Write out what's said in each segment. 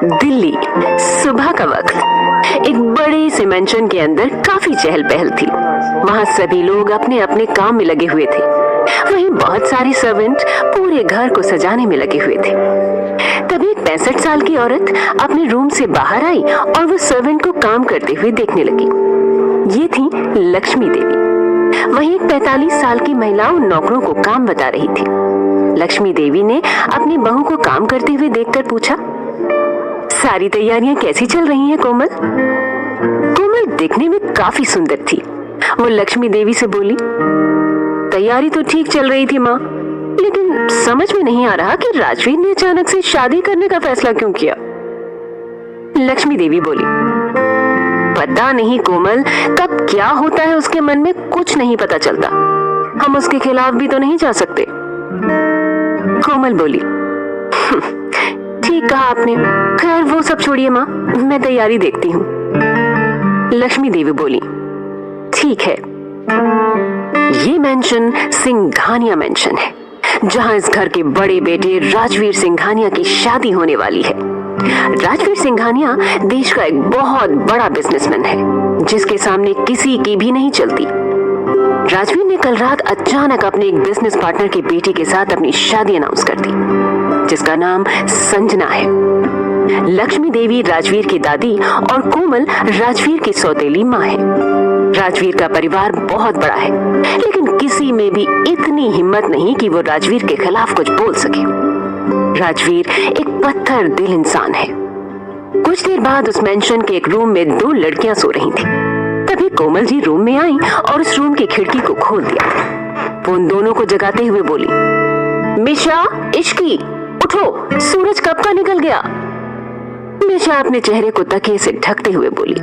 दिल्ली, सुबह का वक्त। एक बड़े से मेंशन के अंदर काफी चहल पहल थी। वहाँ सभी लोग अपने अपने काम में लगे हुए थे। वहीं बहुत सारे सर्वेंट पूरे घर को सजाने में लगे हुए थे। तभी एक 65 साल की औरत अपने रूम से बाहर आई और वो सर्वेंट को काम करते हुए देखने लगी। ये थी लक्ष्मी देवी। वहीं एक 45 साल की महिला उन नौकरों को काम बता रही थी। लक्ष्मी देवी ने अपनी बहू को काम करते हुए देखकर पूछा, सारी तैयारियां कैसी चल रही हैं कोमल? कोमल दिखने में काफी सुंदर थी। वो लक्ष्मी देवी से बोली, तैयारी तो ठीक चल रही थी माँ, लेकिन समझ में नहीं आ रहा कि राजवीर ने अचानक से शादी करने का फैसला क्यों किया। लक्ष्मी देवी बोली, पता नहीं कोमल, कब क्या होता है उसके मन में कुछ नहीं पता चलता। हम उसके खिलाफ भी तो नहीं जा सकते। कोमल बोली, ठीक कहा आपने। खैर वो सब छोड़िए माँ, मैं तैयारी देखती हूँ। लक्ष्मी देवी बोली, ठीक है। ये मेंशन सिंघानिया मेंशन है, जहाँ इस घर के बड़े बेटे राजवीर सिंघानिया की शादी होने वाली है। राजवीर सिंघानिया देश का एक बहुत बड़ा बिजनेसमैन है, जिसके सामने किसी की भी नहीं चलती। राजवीर ने कल रात अचानक अपने एक बिजनेस पार्टनर की बेटी के साथ अपनी शादी अनाउंस कर दी, जिसका नाम संजना है। लक्ष्मी देवी राजवीर की दादी और कोमल राजवीर की सौतेली माँ है। राजवीर का परिवार बहुत बड़ा है, लेकिन किसी में भी इतनी हिम्मत नहीं कि वो राजवीर के खिलाफ कुछ बोल सके। राजवीर एक पत्थर दिल इंसान है। कुछ देर बाद उस मेंशन के एक रूम में 2 लड़कियां सो रही थी। तभी कोमल जी रूम में आई और उस रूम की खिड़की को खोल दिया। वो उन दोनों को जगाते हुए बोली, मिशा, इश्की, उठो, सूरज कब का निकल गया। मिशा अपने चेहरे को तकिए से ढकते हुए बोली,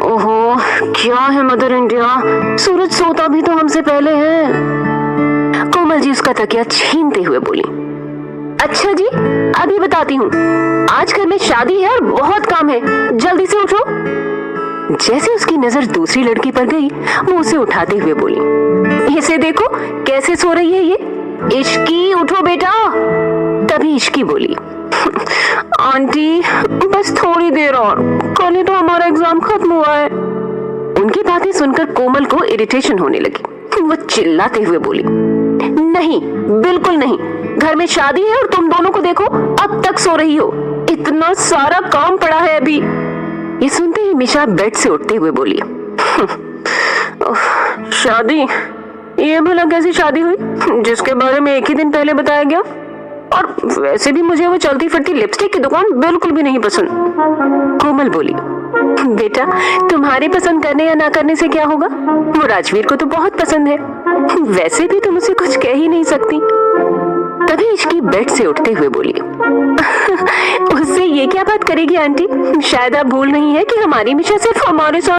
ओहो, क्या है मदर इंडिया, सूरज सोता भी तो हमसे पहले है। कोमल जी उसका तकिया छीनते हुए बोली, अच्छा जी, अभी बताती हूँ। आज घर में शादी है और बहुत काम है, जल्दी से उठो। जैसे उसकी नजर दूसरी लड़की पर गई, वो उसे उठाते हुए बोली, इसे देखो कैसे सो रही है ये। इश्की, उठो बेटा। तभी इश्की बोली, आंटी बस थोड़ी देर और, कल ही तो हमारा एग्जाम खत्म हुआ है। उनकी बातें सुनकर कोमल को इरिटेशन होने लगी। वो चिल्लाते हुए बोली, नहीं, बिल्कुल नहीं, घर में शादी है और तुम दोनों को देखो अब तक सो रही हो, इतना सारा काम पड़ा है अभी। ये सुनते ही मिशा बेड से उठते हुए बोली, शादी? ये भला कैसी शादी हुई जिसके बारे में एक ही दिन पहले बताया गया? और वैसे भी मुझे वो चलती फिरती लिपस्टिक की दुकान बिल्कुल भी नहीं पसंद। कोमल बोली, बेटा तुम्हारे पसंद करने या ना करने से क्या होगा, वो राजवीर को तो बहुत पसंद है, वैसे भी तुम उसे कुछ कह ही नहीं सकती। तभी इसकी बेड से उठते हुए बोली, उससे ये क्या बात करेगी आंटी, शायद आप भूल नहीं है कि हमारी मिशा सिर्फ हमारे साथ